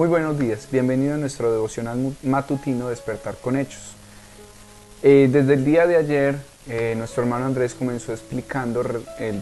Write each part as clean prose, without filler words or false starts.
Muy buenos días, bienvenido a nuestro devocional matutino Despertar con Hechos. Desde el día de ayer, nuestro hermano Andrés comenzó explicando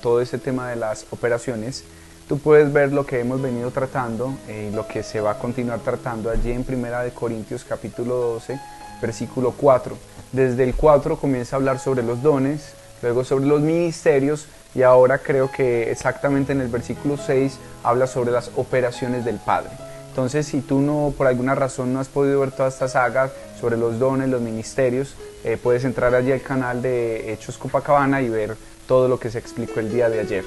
todo ese tema de las operaciones. Tú puedes ver lo que hemos venido tratando y lo que se va a continuar tratando allí en 1 Corintios capítulo 12, versículo 4. Desde el 4 comienza a hablar sobre los dones, luego sobre los ministerios y ahora creo que exactamente en el versículo 6 habla sobre las operaciones del Padre. Entonces, si tú por alguna razón no has podido ver todas estas sagas sobre los dones, los ministerios, puedes entrar allí al canal de Hechos Copacabana y ver todo lo que se explicó el día de ayer.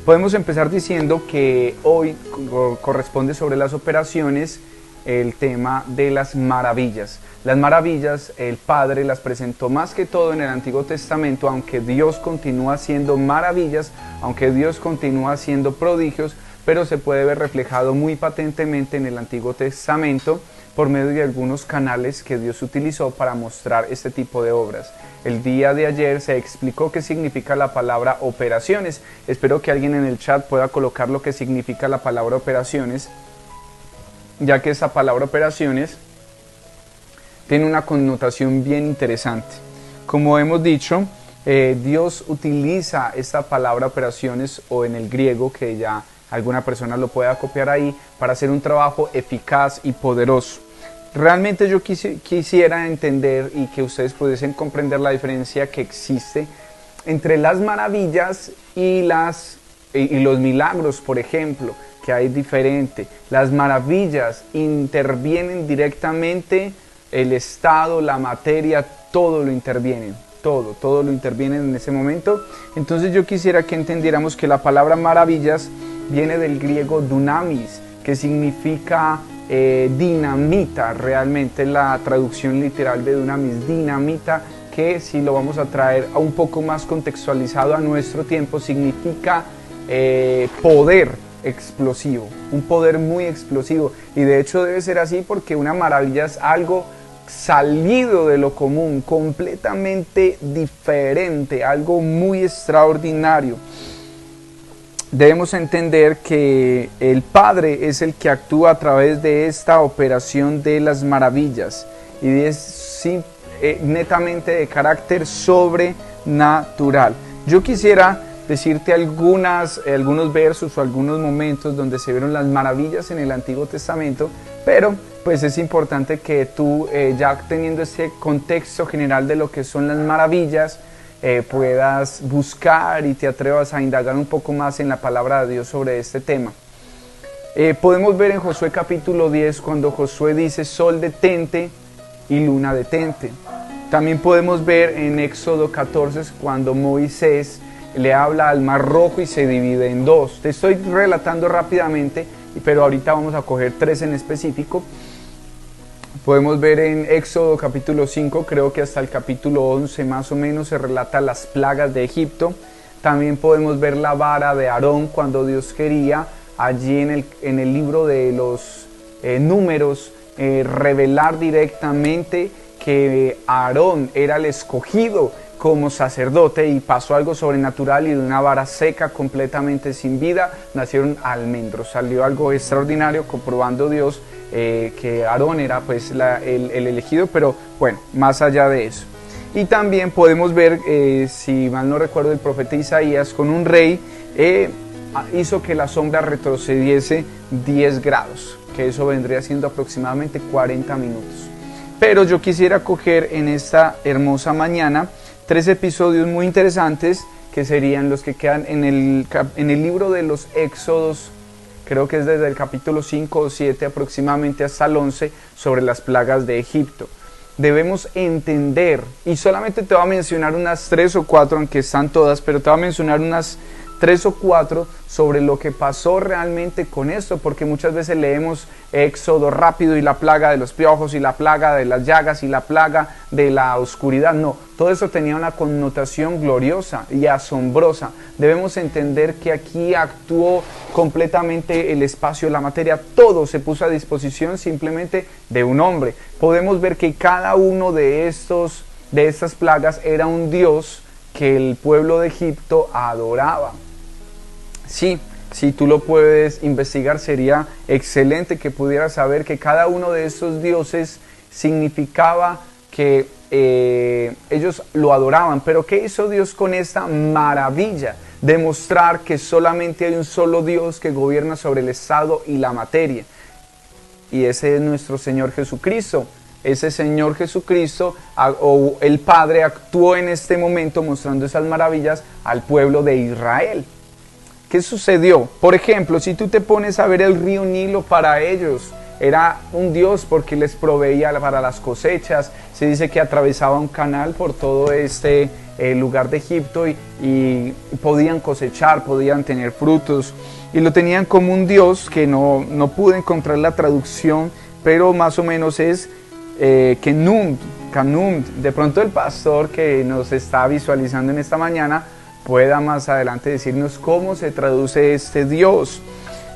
Podemos empezar diciendo que hoy corresponde sobre las operaciones el tema de las maravillas. Las maravillas el Padre las presentó más que todo en el Antiguo Testamento, aunque Dios continúa haciendo maravillas, aunque Dios continúa haciendo prodigios, pero se puede ver reflejado muy patentemente en el Antiguo Testamento por medio de algunos canales que Dios utilizó para mostrar este tipo de obras. El día de ayer se explicó qué significa la palabra operaciones. Espero que alguien en el chat pueda colocar lo que significa la palabra operaciones, ya que esa palabra operaciones tiene una connotación bien interesante. Como hemos dicho, Dios utiliza esta palabra operaciones, o en el griego, que ya alguna persona lo pueda copiar ahí, para hacer un trabajo eficaz y poderoso. Realmente yo quisiera entender y que ustedes pudiesen comprender la diferencia que existe entre las maravillas y los milagros, por ejemplo, que hay diferente. Las maravillas intervienen directamente el estado, la materia, todo lo intervienen. Todo lo intervienen en ese momento. Entonces yo quisiera que entendiéramos que la palabra maravillas viene del griego dunamis, que significa dinamita. Realmente la traducción literal de dunamis, dinamita, que si lo vamos a traer a un poco más contextualizado a nuestro tiempo, significa poder explosivo, un poder muy explosivo. Y de hecho debe ser así, porque una maravilla es algo salido de lo común, completamente diferente, algo muy extraordinario. Debemos entender que el Padre es el que actúa a través de esta operación de las maravillas y es netamente de carácter sobrenatural. Yo quisiera decirte algunos versos o algunos momentos donde se vieron las maravillas en el Antiguo Testamento, pero pues es importante que tú, ya teniendo este contexto general de lo que son las maravillas, puedas buscar y te atrevas a indagar un poco más en la palabra de Dios sobre este tema. Podemos ver en Josué capítulo 10 cuando Josué dice: sol detente y luna detente. También podemos ver en Éxodo 14 cuando Moisés le habla al Mar Rojo y se divide en dos. Te estoy relatando rápidamente, pero ahorita vamos a coger tres en específico. Podemos ver en Éxodo capítulo 5, creo que hasta el capítulo 11 más o menos, se relata las plagas de Egipto. También podemos ver la vara de Aarón cuando Dios quería allí en el libro de los números revelar directamente que Aarón era el escogido como sacerdote, y pasó algo sobrenatural, y de una vara seca completamente sin vida nacieron almendros. Salió algo extraordinario, comprobando Dios que Aarón era pues el elegido, pero bueno, más allá de eso. Y también podemos ver, si mal no recuerdo, el profeta Isaías con un rey hizo que la sombra retrocediese 10 grados, que eso vendría siendo aproximadamente 40 minutos. Pero yo quisiera coger en esta hermosa mañana tres episodios muy interesantes, que serían los que quedan en el libro de los Éxodos. Creo que es desde el capítulo 5 o 7 aproximadamente hasta el 11, sobre las plagas de Egipto. Debemos entender, y solamente te voy a mencionar unas 3 o 4, aunque están todas, pero te voy a mencionar unas 3 o 4 sobre lo que pasó realmente con esto, porque muchas veces leemos Éxodo rápido y la plaga de los piojos y la plaga de las llagas y la plaga de la oscuridad. No, todo eso tenía una connotación gloriosa y asombrosa. Debemos entender que aquí actuó completamente el espacio, la materia, todo se puso a disposición simplemente de un hombre. Podemos ver que cada uno de estas plagas era un dios que el pueblo de Egipto adoraba. Sí, si tú lo puedes investigar, sería excelente que pudieras saber que cada uno de esos dioses significaba que ellos lo adoraban. Pero ¿qué hizo Dios con esta maravilla? Demostrar que solamente hay un solo Dios que gobierna sobre el estado y la materia. Y ese es nuestro Señor Jesucristo. Ese Señor Jesucristo, o el Padre, actuó en este momento mostrando esas maravillas al pueblo de Israel. ¿Qué sucedió? Por ejemplo, si tú te pones a ver el río Nilo, para ellos era un Dios porque les proveía para las cosechas. Se dice que atravesaba un canal por todo este lugar de Egipto y podían cosechar, podían tener frutos. Y lo tenían como un Dios que no pude encontrar la traducción, pero más o menos es Canum. De pronto el pastor que nos está visualizando en esta mañana pueda más adelante decirnos cómo se traduce este Dios.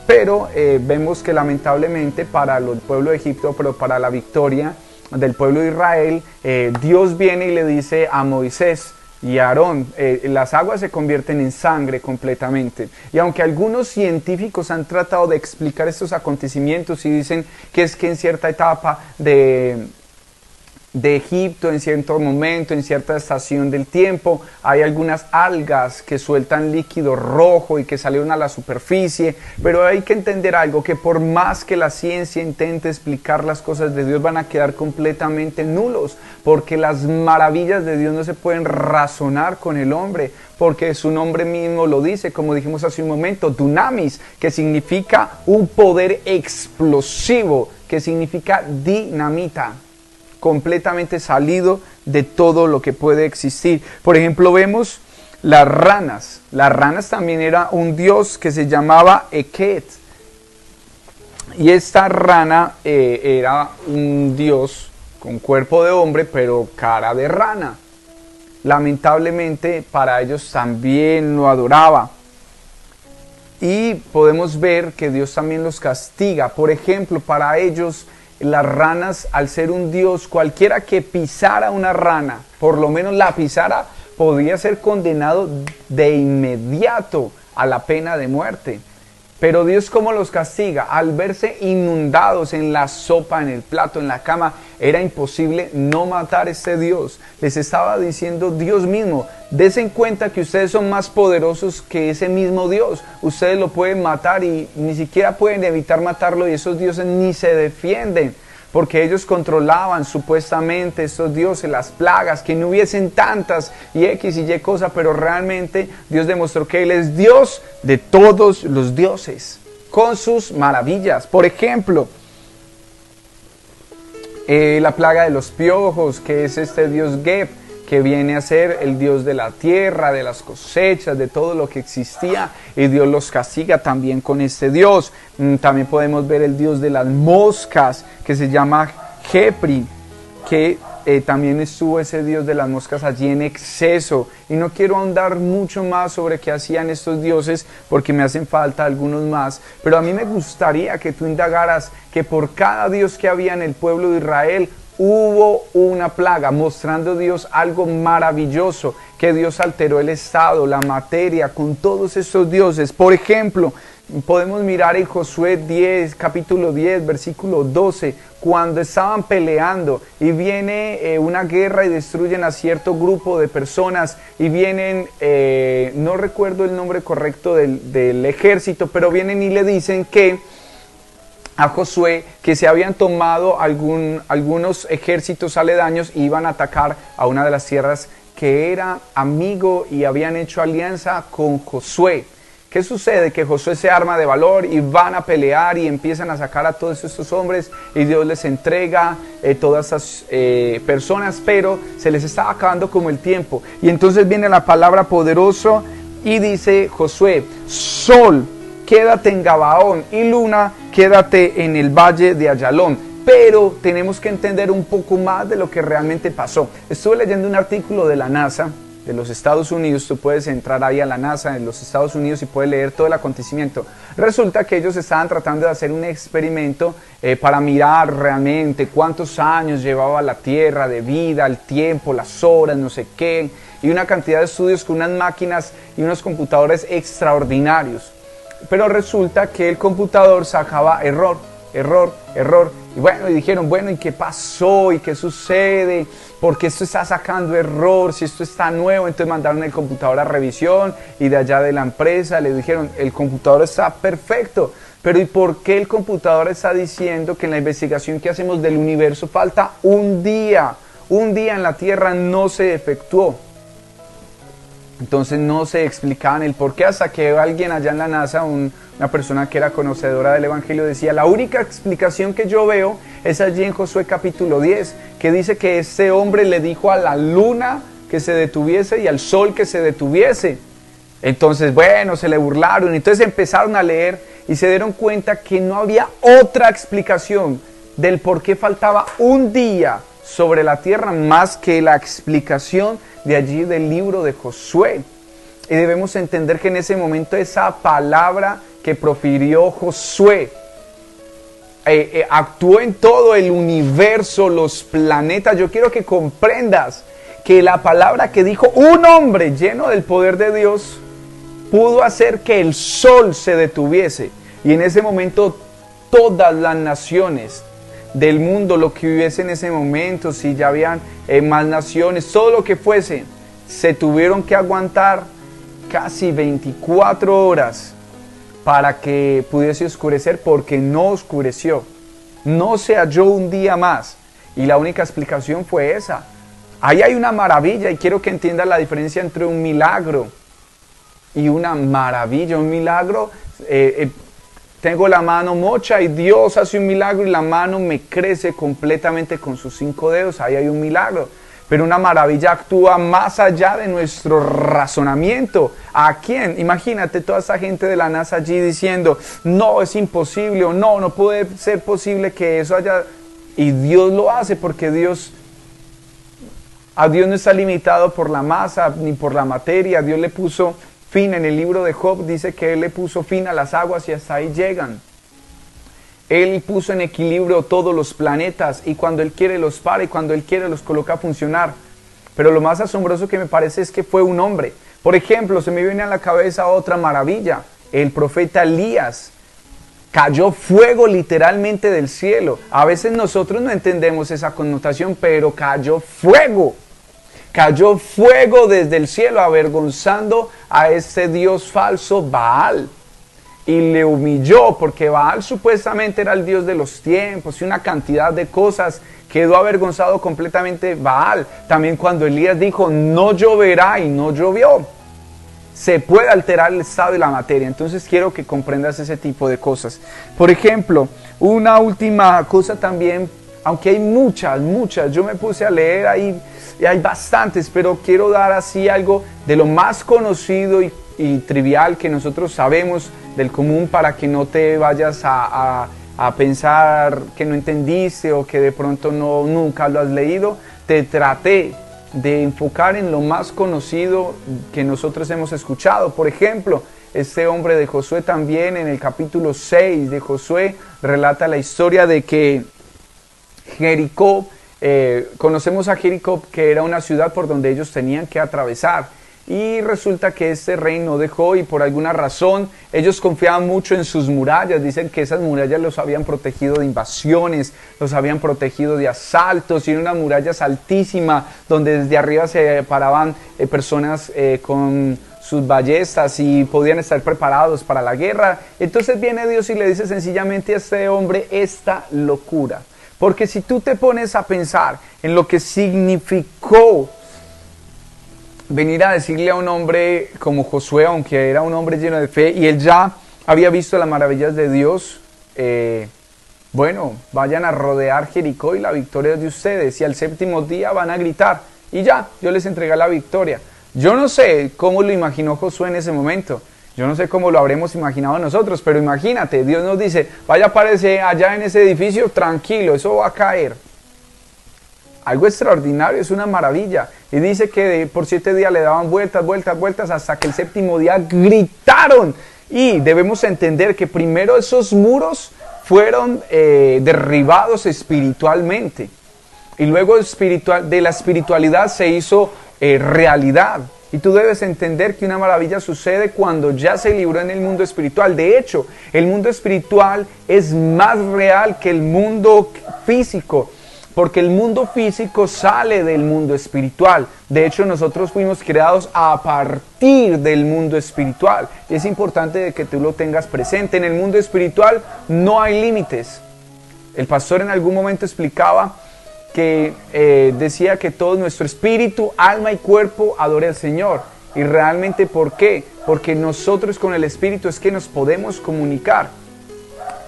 Pero vemos que lamentablemente para el pueblo de Egipto, pero para la victoria del pueblo de Israel, Dios viene y le dice a Moisés y a Aarón, las aguas se convierten en sangre completamente. Y aunque algunos científicos han tratado de explicar estos acontecimientos y dicen que es que en cierta etapa de Egipto, en cierto momento, en cierta estación del tiempo, hay algunas algas que sueltan líquido rojo y que salieron a la superficie, pero hay que entender algo, que por más que la ciencia intente explicar las cosas de Dios, van a quedar completamente nulos, porque las maravillas de Dios no se pueden razonar con el hombre, porque su nombre mismo lo dice, como dijimos hace un momento, dunamis, que significa un poder explosivo, que significa dinamita, completamente salido de todo lo que puede existir. Por ejemplo, vemos las ranas. Las ranas también era un dios que se llamaba Eket. Y esta rana era un dios con cuerpo de hombre, pero cara de rana. Lamentablemente para ellos también lo adoraba. Y podemos ver que Dios también los castiga. Por ejemplo, para ellos las ranas, al ser un dios, cualquiera que pisara una rana, por lo menos la pisara, podía ser condenado de inmediato a la pena de muerte. Pero Dios, ¿cómo los castiga? Al verse inundados en la sopa, en el plato, en la cama, era imposible no matar a este Dios. Les estaba diciendo Dios mismo, dense cuenta que ustedes son más poderosos que ese mismo Dios. Ustedes lo pueden matar y ni siquiera pueden evitar matarlo, y esos dioses ni se defienden, porque ellos controlaban supuestamente estos dioses, las plagas, que no hubiesen tantas y X y Y cosas, pero realmente Dios demostró que Él es Dios de todos los dioses, con sus maravillas. Por ejemplo, la plaga de los piojos, que es este dios Geb, que viene a ser el dios de la tierra, de las cosechas, de todo lo que existía, y Dios los castiga también con este dios. También podemos ver el dios de las moscas, que se llama Jepri, que también estuvo ese dios de las moscas allí en exceso. Y no quiero ahondar mucho más sobre qué hacían estos dioses, porque me hacen falta algunos más, pero a mí me gustaría que tú indagaras que por cada dios que había en el pueblo de Israel, hubo una plaga, mostrando Dios algo maravilloso, que Dios alteró el estado, la materia, con todos estos dioses. Por ejemplo, podemos mirar en Josué 10, capítulo 10, versículo 12, cuando estaban peleando y viene una guerra y destruyen a cierto grupo de personas, y vienen, no recuerdo el nombre correcto del ejército, pero vienen y le dicen que a Josué que se habían tomado algunos ejércitos aledaños y iban a atacar a una de las tierras que era amigo, y habían hecho alianza con Josué. ¿Qué sucede? Que Josué se arma de valor y van a pelear y empiezan a sacar a todos estos hombres, y Dios les entrega todas esas personas, pero se les estaba acabando como el tiempo. Y entonces viene la palabra poderoso y dice Josué: Sol, quédate en Gabaón, y luna, quédate en el valle de Ayalón. Pero tenemos que entender un poco más de lo que realmente pasó. Estuve leyendo un artículo de la NASA de los Estados Unidos. Tú puedes entrar ahí a la NASA en los Estados Unidos y puedes leer todo el acontecimiento. Resulta que ellos estaban tratando de hacer un experimento para mirar realmente cuántos años llevaba la Tierra de vida, el tiempo, las horas, no sé qué, y una cantidad de estudios con unas máquinas y unos computadores extraordinarios. pero resulta que el computador sacaba error, error, error. Y bueno, y dijeron, bueno, ¿y qué pasó? ¿Y qué sucede? ¿Por qué esto está sacando error? Si esto está nuevo. Entonces mandaron el computador a revisión y de allá de la empresa le dijeron, el computador está perfecto. Pero ¿y por qué el computador está diciendo que en la investigación que hacemos del universo falta un día? Un día en la Tierra no se efectuó. Entonces no se explicaban el por qué, hasta que alguien allá en la NASA, una persona que era conocedora del Evangelio, decía, la única explicación que yo veo es allí en Josué capítulo 10, que dice que este hombre le dijo a la luna que se detuviese y al sol que se detuviese. Entonces, bueno, se le burlaron, entonces empezaron a leer y se dieron cuenta que no había otra explicación del por qué faltaba un día sobre la tierra más que la explicación de allí del libro de Josué. Y debemos entender que en ese momento esa palabra que profirió Josué actuó en todo el universo, los planetas. Yo quiero que comprendas que la palabra que dijo un hombre lleno del poder de Dios pudo hacer que el sol se detuviese. Y en ese momento todas las naciones del mundo, lo que hubiese en ese momento, si ya habían más naciones, todo lo que fuese, se tuvieron que aguantar casi 24 horas para que pudiese oscurecer, porque no oscureció, no se halló un día más, y la única explicación fue esa. Ahí hay una maravilla, y quiero que entiendas la diferencia entre un milagro y una maravilla. Un milagro, tengo la mano mocha y Dios hace un milagro y la mano me crece completamente con sus 5 dedos, ahí hay un milagro. Pero una maravilla actúa más allá de nuestro razonamiento. ¿A quién? Imagínate toda esa gente de la NASA allí diciendo, no, es imposible, o no puede ser posible que eso haya... Y Dios lo hace, porque a Dios no está limitado por la masa ni por la materia. Dios le puso fin. En el libro de Job dice que Él le puso fin a las aguas y hasta ahí llegan. Él puso en equilibrio todos los planetas, y cuando Él quiere los para y cuando Él quiere los coloca a funcionar. Pero lo más asombroso que me parece es que fue un hombre. Por ejemplo, se me viene a la cabeza otra maravilla. El profeta Elías. Cayó fuego literalmente del cielo. A veces nosotros no entendemos esa connotación, pero cayó fuego. Cayó fuego desde el cielo, avergonzando a ese dios falso Baal. Y le humilló, porque Baal supuestamente era el dios de los tiempos y una cantidad de cosas. Quedó avergonzado completamente Baal. También cuando Elías dijo, no lloverá, y no llovió. Se puede alterar el estado de la materia. Entonces quiero que comprendas ese tipo de cosas. Por ejemplo, una última cosa también, aunque hay muchas, yo me puse a leer ahí, y hay bastantes, pero quiero dar así algo de lo más conocido y trivial que nosotros sabemos del común, para que no te vayas a pensar que no entendiste o que de pronto nunca lo has leído. Te traté de enfocar en lo más conocido que nosotros hemos escuchado. Por ejemplo, este hombre de Josué también, en el capítulo 6 de Josué, relata la historia de que Jericó, conocemos a Jericó, que era una ciudad por donde ellos tenían que atravesar. Y resulta que este rey no dejó, y por alguna razón ellos confiaban mucho en sus murallas. Dicen que esas murallas los habían protegido de invasiones, los habían protegido de asaltos, y eran unas murallas altísimas donde desde arriba se paraban personas con sus ballestas y podían estar preparados para la guerra. Entonces viene Dios y le dice sencillamente a este hombre esta locura. Porque si tú te pones a pensar en lo que significó venir a decirle a un hombre como Josué, aunque era un hombre lleno de fe y él ya había visto las maravillas de Dios, bueno, vayan a rodear Jericó y la victoria es de ustedes, y al séptimo día van a gritar y ya, yo les entregué la victoria. Yo no sé cómo lo imaginó Josué en ese momento, yo no sé cómo lo habremos imaginado nosotros, pero imagínate, Dios nos dice, vaya, párese allá en ese edificio, tranquilo, eso va a caer. Algo extraordinario, es una maravilla. Y dice que por 7 días le daban vueltas, hasta que el séptimo día gritaron. Y debemos entender que primero esos muros fueron derribados espiritualmente. Y luego de la espiritualidad se hizo realidad. Y tú debes entender que una maravilla sucede cuando ya se libró en el mundo espiritual. De hecho, el mundo espiritual es más real que el mundo físico, porque el mundo físico sale del mundo espiritual. De hecho, nosotros fuimos creados a partir del mundo espiritual. Y es importante que tú lo tengas presente. En el mundo espiritual no hay límites. El pastor en algún momento explicaba que decía que todo nuestro espíritu, alma y cuerpo adore al Señor. Y realmente, ¿por qué? Porque nosotros con el espíritu es que nos podemos comunicar.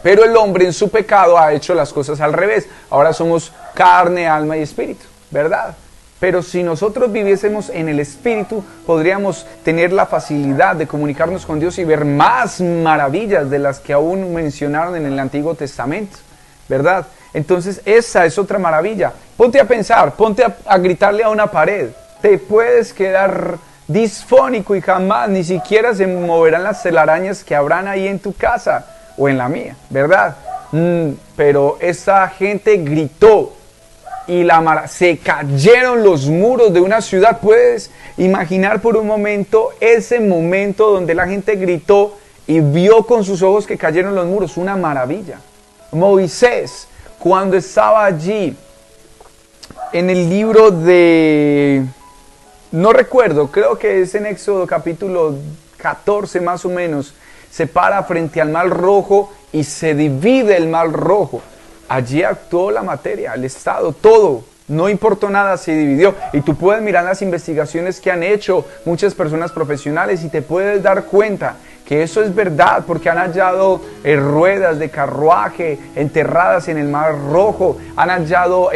Pero el hombre en su pecado ha hecho las cosas al revés. Ahora somos carne, alma y espíritu, ¿verdad? Pero si nosotros viviésemos en el espíritu, podríamos tener la facilidad de comunicarnos con Dios y ver más maravillas de las que aún mencionaron en el Antiguo Testamento, ¿verdad? Entonces esa es otra maravilla. Ponte a pensar, ponte a gritarle a una pared. Te puedes quedar disfónico y jamás ni siquiera se moverán las telarañas que habrán ahí en tu casa o en la mía, ¿verdad? Pero esa gente gritó y se cayeron los muros de una ciudad. Puedes imaginar por un momento ese momento donde la gente gritó y vio con sus ojos que cayeron los muros. Una maravilla. Moisés, cuando estaba allí en el libro de, no recuerdo, creo que es en Éxodo capítulo 14 más o menos, se para frente al Mar Rojo y se divide el Mar Rojo. Allí actuó la materia, el Estado, todo. No importó nada, se dividió. Y tú puedes mirar las investigaciones que han hecho muchas personas profesionales y te puedes dar cuenta que eso es verdad, porque han hallado ruedas de carruaje enterradas en el Mar Rojo, han hallado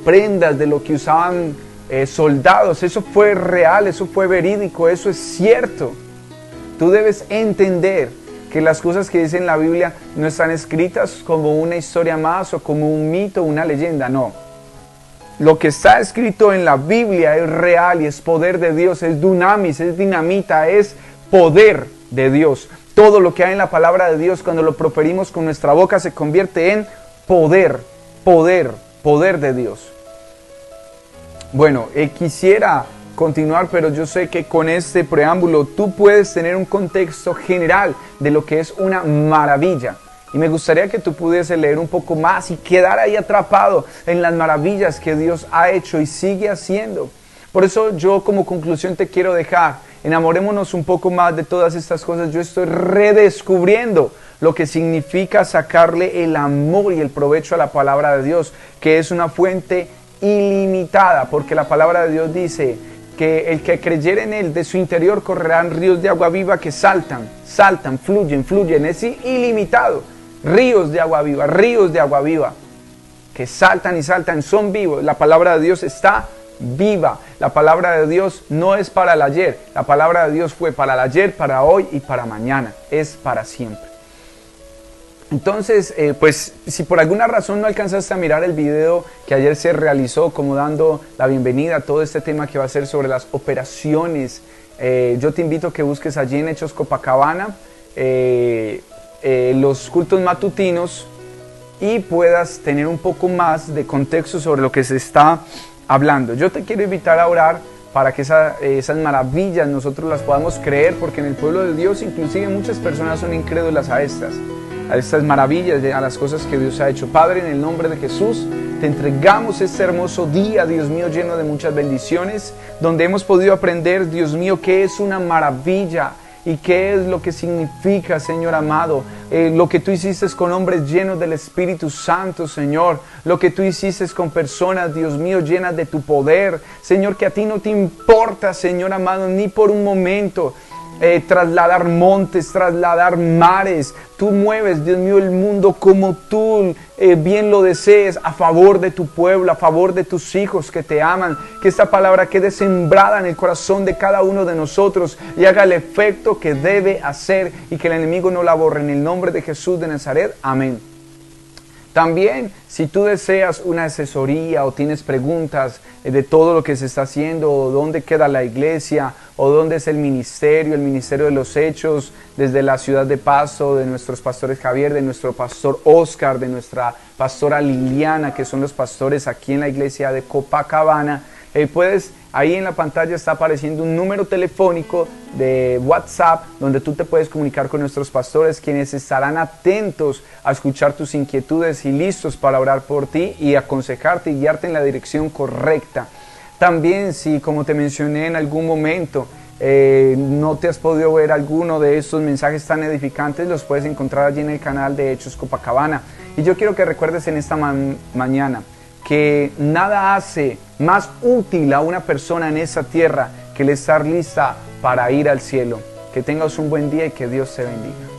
prendas de lo que usaban soldados. Eso fue real, eso fue verídico, eso es cierto. Tú debes entender que las cosas que dice en la Biblia no están escritas como una historia más o como un mito o una leyenda, no. Lo que está escrito en la Biblia es real y es poder de Dios, es dunamis, es dinamita, es poder de Dios. Todo lo que hay en la palabra de Dios, cuando lo proferimos con nuestra boca, se convierte en poder, poder de Dios. Bueno, quisiera continuar, pero yo sé que con este preámbulo tú puedes tener un contexto general de lo que es una maravilla. Y me gustaría que tú pudieses leer un poco más y quedar ahí atrapado en las maravillas que Dios ha hecho y sigue haciendo. Por eso yo como conclusión te quiero dejar, enamorémonos un poco más de todas estas cosas. Yo estoy redescubriendo lo que significa sacarle el amor y el provecho a la palabra de Dios, que es una fuente ilimitada, porque la palabra de Dios dice que el que creyere en él, de su interior correrán ríos de agua viva que saltan, fluyen, es ilimitado. Ríos de agua viva, que saltan y saltan, son vivos. La palabra de Dios está viva. La palabra de Dios no es para el ayer, la palabra de Dios fue para el ayer, para hoy y para mañana, es para siempre. Entonces, pues si por alguna razón no alcanzaste a mirar el video que ayer se realizó, como dando la bienvenida a todo este tema que va a ser sobre las operaciones, yo te invito a que busques allí en Hechos Copacabana los cultos matutinos y puedas tener un poco más de contexto sobre lo que se está hablando. Yo te quiero invitar a orar para que esas maravillas nosotros las podamos creer, porque en el pueblo de Dios inclusive muchas personas son incrédulas a estas maravillas, a las cosas que Dios ha hecho. Padre, en el nombre de Jesús, te entregamos este hermoso día, Dios mío, lleno de muchas bendiciones, donde hemos podido aprender, Dios mío, qué es una maravilla y qué es lo que significa, Señor amado, lo que tú hiciste con hombres llenos del Espíritu Santo, Señor, lo que tú hiciste con personas, Dios mío, llenas de tu poder, Señor, que a ti no te importa, Señor amado, ni por un momento, trasladar montes, trasladar mares. Tú mueves, Dios mío, el mundo como tú bien lo desees, a favor de tu pueblo, a favor de tus hijos que te aman. Que esta palabra quede sembrada en el corazón de cada uno de nosotros y haga el efecto que debe hacer, y que el enemigo no la borre. En el nombre de Jesús de Nazaret, amén. También, si tú deseas una asesoría o tienes preguntas de todo lo que se está haciendo, o dónde queda la iglesia, o dónde es el ministerio de los hechos, desde la ciudad de Pasto, de nuestros pastores Javier, de nuestro pastor Oscar, de nuestra pastora Liliana, que son los pastores aquí en la iglesia de Copacabana, Ahí en la pantalla está apareciendo un número telefónico de WhatsApp donde tú te puedes comunicar con nuestros pastores, quienes estarán atentos a escuchar tus inquietudes y listos para orar por ti y aconsejarte y guiarte en la dirección correcta. También, si como te mencioné en algún momento, no te has podido ver alguno de estos mensajes tan edificantes, los puedes encontrar allí en el canal de Hechos Copacabana. Y yo quiero que recuerdes en esta mañana que nada hace más útil a una persona en esa tierra que el estar lista para ir al cielo. Que tengas un buen día y que Dios te bendiga.